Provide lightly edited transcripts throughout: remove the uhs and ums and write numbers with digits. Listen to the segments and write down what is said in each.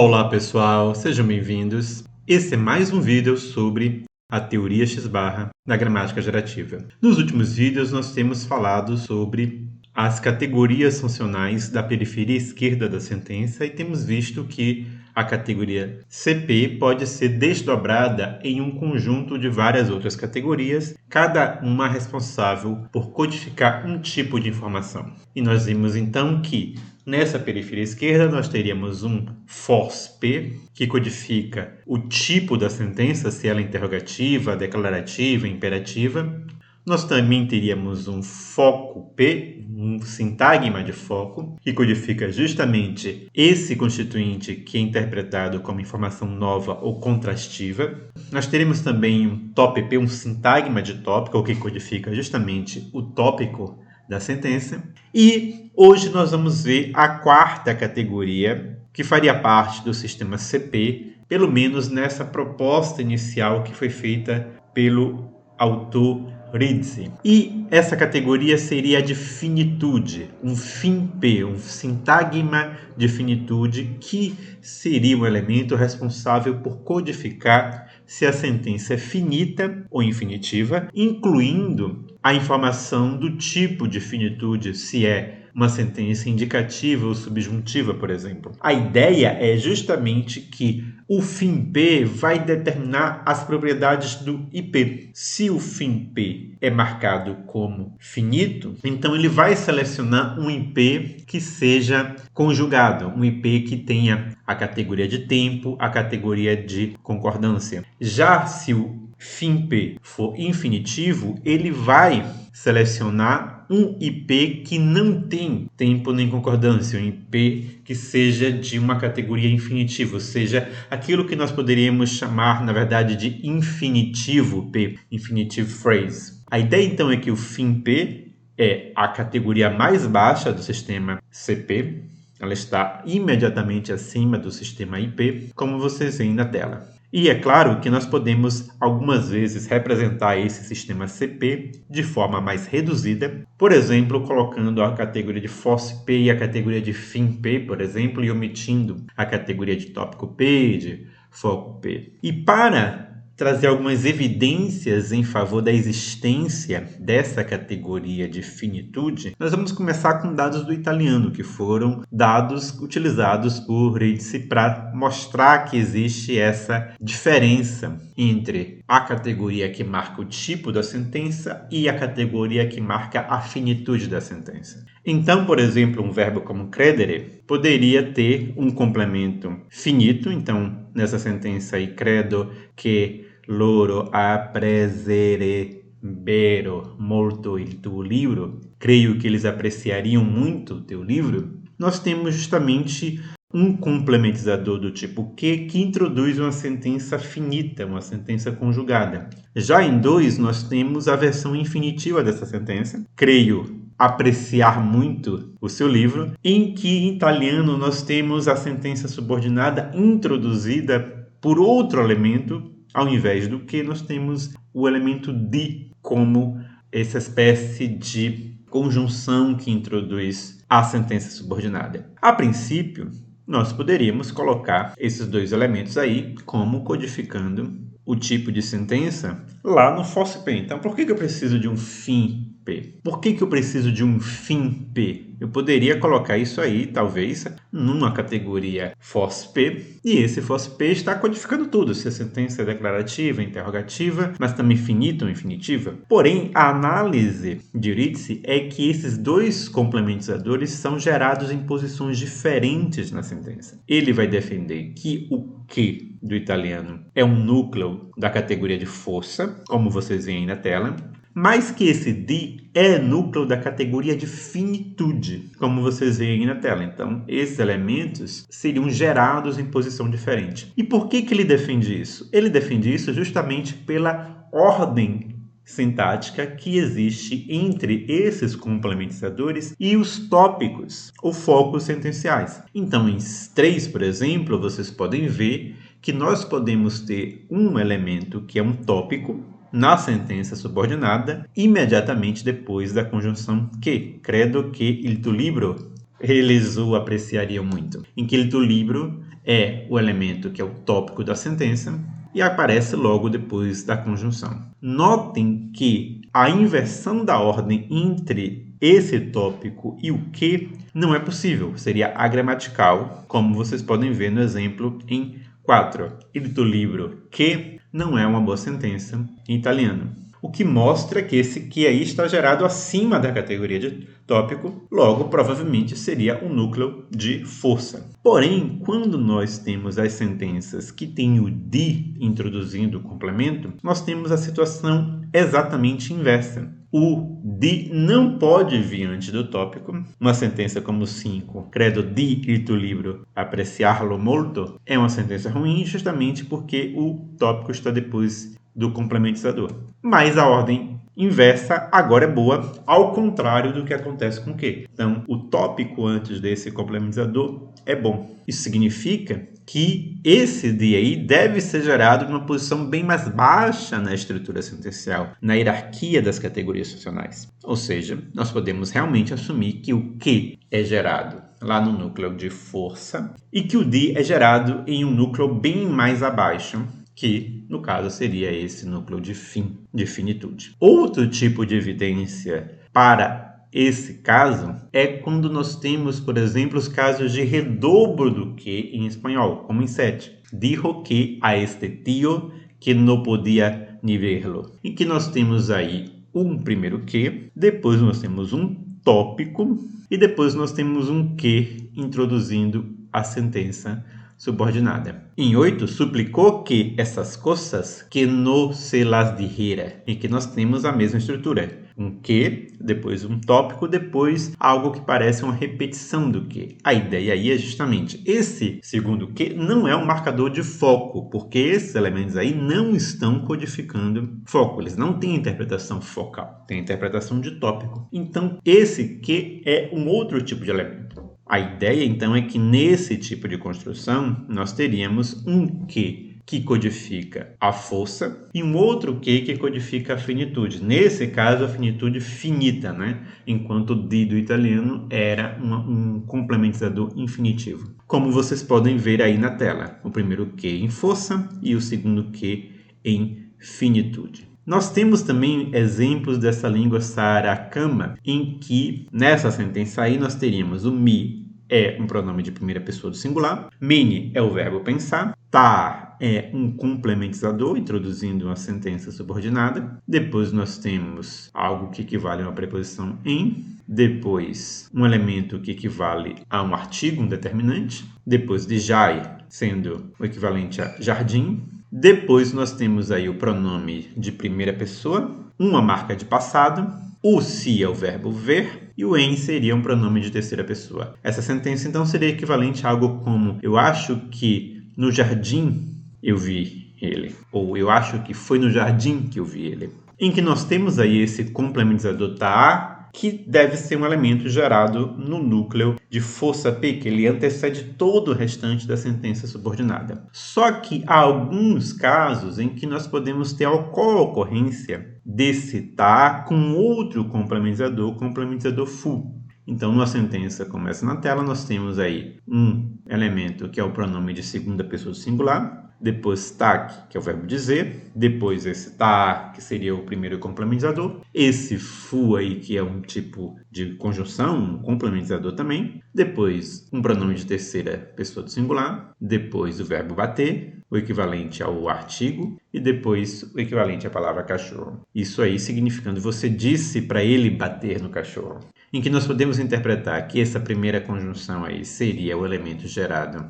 Olá pessoal, sejam bem-vindos. Esse é mais um vídeo sobre a teoria X-barra da gramática gerativa. Nos últimos vídeos nós temos falado sobre as categorias funcionais da periferia esquerda da sentença e temos visto que a categoria CP pode ser desdobrada em um conjunto de várias outras categorias, cada uma responsável por codificar um tipo de informação. E nós vimos então que nessa periferia esquerda, nós teríamos um FORCE-P, que codifica o tipo da sentença, se ela é interrogativa, declarativa, imperativa. Nós também teríamos um FOCO-P, um sintagma de foco, que codifica justamente esse constituinte que é interpretado como informação nova ou contrastiva. Nós teremos também um TOP-P, um sintagma de tópico, que codifica justamente o tópico da sentença. E hoje nós vamos ver a quarta categoria, que faria parte do sistema CP, pelo menos nessa proposta inicial que foi feita pelo autor Ridsey. E essa categoria seria a de finitude, um FIM-P, um sintagma de finitude, que seria um elemento responsável por codificar se a sentença é finita ou infinitiva, incluindo a informação do tipo de finitude, se é uma sentença indicativa ou subjuntiva, por exemplo. A ideia é justamente que o FIM-P vai determinar as propriedades do IP. Se o FIM-P é marcado como finito, então ele vai selecionar um IP que seja conjugado, um IP que tenha a categoria de tempo, a categoria de concordância. Já se o FIM-P for infinitivo, ele vai selecionar um IP que não tem tempo nem concordância, um IP que seja de uma categoria infinitiva, ou seja, aquilo que nós poderíamos chamar, na verdade, de infinitivo P, infinitive phrase. A ideia, então, é que o FIM-P é a categoria mais baixa do sistema CP, ela está imediatamente acima do sistema IP, como vocês veem na tela. E é claro que nós podemos algumas vezes representar esse sistema CP de forma mais reduzida, por exemplo, colocando a categoria de FORCE-P e a categoria de FIM-P, por exemplo, e omitindo a categoria de tópico-P, de foco-P. E para trazer algumas evidências em favor da existência dessa categoria de finitude, nós vamos começar com dados do italiano, que foram dados utilizados por Ridsey para mostrar que existe essa diferença entre a categoria que marca o tipo da sentença e a categoria que marca a finitude da sentença. Então, por exemplo, um verbo como credere poderia ter um complemento finito, então nessa sentença aí, credo che loro apprezzerebbero molto il tuo livro, creio que eles apreciariam muito o teu livro, nós temos justamente um complementizador do tipo que introduz uma sentença finita, uma sentença conjugada. Já em 2, nós temos a versão infinitiva dessa sentença, creio apreciar muito o seu livro, em que em italiano nós temos a sentença subordinada introduzida por outro elemento, ao invés do que nós temos o elemento di como essa espécie de conjunção que introduz a sentença subordinada. A princípio, nós poderíamos colocar esses dois elementos aí como codificando o tipo de sentença lá no FORCE-P. Então, por que eu preciso de um FIM-P? Por que eu preciso de um FIM-P? Eu poderia colocar isso aí, talvez, numa categoria FORCE-P, e esse FORCE-P está codificando tudo, se a sentença é declarativa, interrogativa, mas também finita ou infinitiva. Porém, a análise de Ridsey é que esses dois complementizadores são gerados em posições diferentes na sentença. Ele vai defender que o que do italiano é um núcleo da categoria de força, como vocês veem aí na tela, mas que esse di é núcleo da categoria de finitude, como vocês veem aí na tela. Então, esses elementos seriam gerados em posição diferente. E por que ele defende isso? Ele defende isso justamente pela ordem sintática que existe entre esses complementizadores e os tópicos ou focos sentenciais. Então, em 3, por exemplo, vocês podem ver que nós podemos ter um elemento que é um tópico na sentença subordinada imediatamente depois da conjunção que, credo che il tuo libro eles o apreciariam muito. Inquilito libro é o elemento que é o tópico da sentença e aparece logo depois da conjunção. Notem que a inversão da ordem entre esse tópico e o que não é possível, seria agramatical, como vocês podem ver no exemplo em 4. Inquilito libro que não é uma boa sentença em italiano. O que mostra que esse que aí está gerado acima da categoria de tópico, logo provavelmente seria um núcleo de força. Porém, quando nós temos as sentenças que têm o de introduzindo o complemento, nós temos a situação exatamente inversa. O de não pode vir antes do tópico. Uma sentença como 5, credo di il tuo libro apreciarlo molto, é uma sentença ruim justamente porque o tópico está depois do complementizador. Mas a ordem inversa agora é boa, ao contrário do que acontece com o que. Então, o tópico antes desse complementizador é bom. Isso significa que esse de aí deve ser gerado numa posição bem mais baixa na estrutura sentencial, na hierarquia das categorias funcionais. Ou seja, nós podemos realmente assumir que o que é gerado lá no núcleo de força e que o de é gerado em um núcleo bem mais abaixo, que, no caso, seria esse núcleo de fim, de finitude. Outro tipo de evidência para esse caso é quando nós temos, por exemplo, os casos de redobro do que em espanhol, como em 7. Dijo que a este tío que no podia ni verlo. Em que nós temos aí um primeiro que, depois nós temos um tópico e depois nós temos um que introduzindo a sentença subordinada. Em 8, suplicou que essas coisas que no se las dijera, em que nós temos a mesma estrutura. Um que, depois um tópico, depois algo que parece uma repetição do que. A ideia aí é justamente esse segundo que não é um marcador de foco, porque esses elementos aí não estão codificando foco, eles não têm interpretação focal, têm interpretação de tópico. Então, esse que é um outro tipo de elemento. A ideia, então, é que nesse tipo de construção nós teríamos um que codifica a força e um outro que codifica a finitude. Nesse caso, a finitude finita, né? Enquanto o di do italiano era um complementizador infinitivo. Como vocês podem ver aí na tela, o primeiro que em força e o segundo que em finitude. Nós temos também exemplos dessa língua saracama, em que nessa sentença aí nós teríamos o mi é um pronome de primeira pessoa do singular, mini é o verbo pensar, tá é um complementizador, introduzindo uma sentença subordinada. Depois nós temos algo que equivale a uma preposição em, depois um elemento que equivale a um artigo, um determinante, depois de jai, sendo o equivalente a jardim. Depois nós temos aí o pronome de primeira pessoa, uma marca de passado, o si é o verbo ver e o em seria um pronome de terceira pessoa. Essa sentença então seria equivalente a algo como eu acho que no jardim eu vi ele, ou eu acho que foi no jardim que eu vi ele. Em que nós temos aí esse complementizador tá, que deve ser um elemento gerado no núcleo de força P, que ele antecede todo o restante da sentença subordinada. Só que há alguns casos em que nós podemos ter a co-ocorrência desse tá com outro complementizador fu. Então, numa sentença como essa na tela, nós temos aí um elemento que é o pronome de segunda pessoa do singular, depois tá, que é o verbo dizer, depois esse tá, que seria o primeiro complementizador, esse fu aí, que é um tipo de conjunção, um complementizador também, depois um pronome de terceira pessoa do singular, depois o verbo bater, o equivalente ao artigo, e depois o equivalente à palavra cachorro. Isso aí significando você disse para ele bater no cachorro. Em que nós podemos interpretar que essa primeira conjunção aí seria o elemento gerado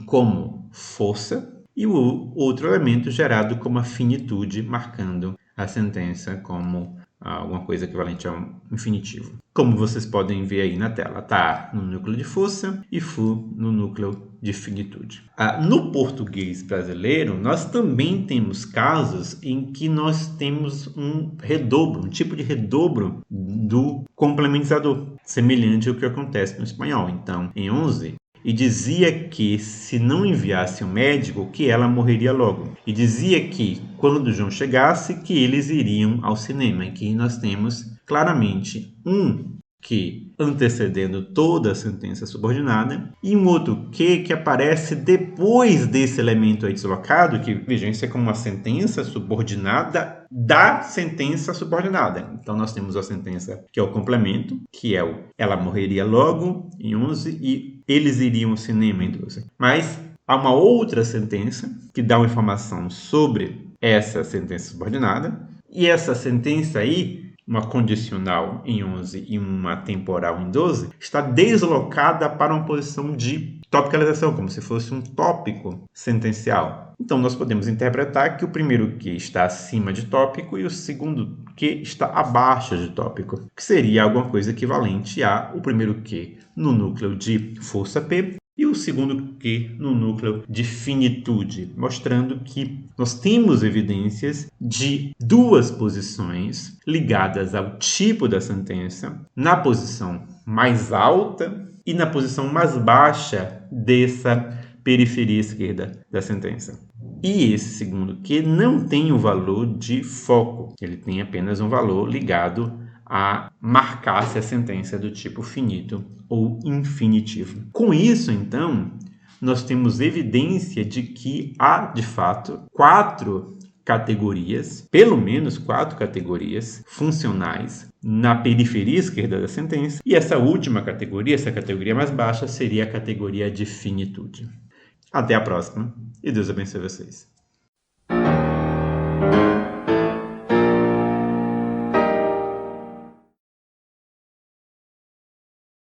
como força, e o outro elemento gerado como a finitude, marcando a sentença como alguma coisa equivalente a um infinitivo. Como vocês podem ver aí na tela, tá no núcleo de força e fu no núcleo de finitude. No português brasileiro, nós também temos casos em que nós temos um redobro, um tipo de redobro do complementizador, semelhante ao que acontece no espanhol. Então, em 11, e dizia que, se não enviasse o médico, que ela morreria logo. E dizia que, quando João chegasse, que eles iriam ao cinema. Aqui nós temos claramente um que antecedendo toda a sentença subordinada, e um outro que aparece depois desse elemento aí deslocado, que, vejam, isso é como uma sentença subordinada da sentença subordinada. Então, nós temos a sentença que é o complemento, que é o ela morreria logo em 11 e eles iriam ao cinema em 12. Mas há uma outra sentença que dá uma informação sobre essa sentença subordinada, e essa sentença aí, uma condicional em 11 e uma temporal em 12, está deslocada para uma posição de topicalização, como se fosse um tópico sentencial. Então, nós podemos interpretar que o primeiro que está acima de tópico e o segundo que está abaixo de tópico, que seria alguma coisa equivalente a o primeiro que no núcleo de força P e o segundo que no núcleo de finitude, mostrando que nós temos evidências de duas posições ligadas ao tipo da sentença, na posição mais alta e na posição mais baixa dessa periferia esquerda da sentença. E esse segundo que não tem o valor de foco, ele tem apenas um valor ligado a marcar se a sentença é do tipo finito ou infinitivo. Com isso, então, nós temos evidência de que há, de fato, pelo menos quatro categorias funcionais na periferia esquerda da sentença, e essa última categoria, essa categoria mais baixa, seria a categoria de finitude. Até a próxima, e Deus abençoe vocês.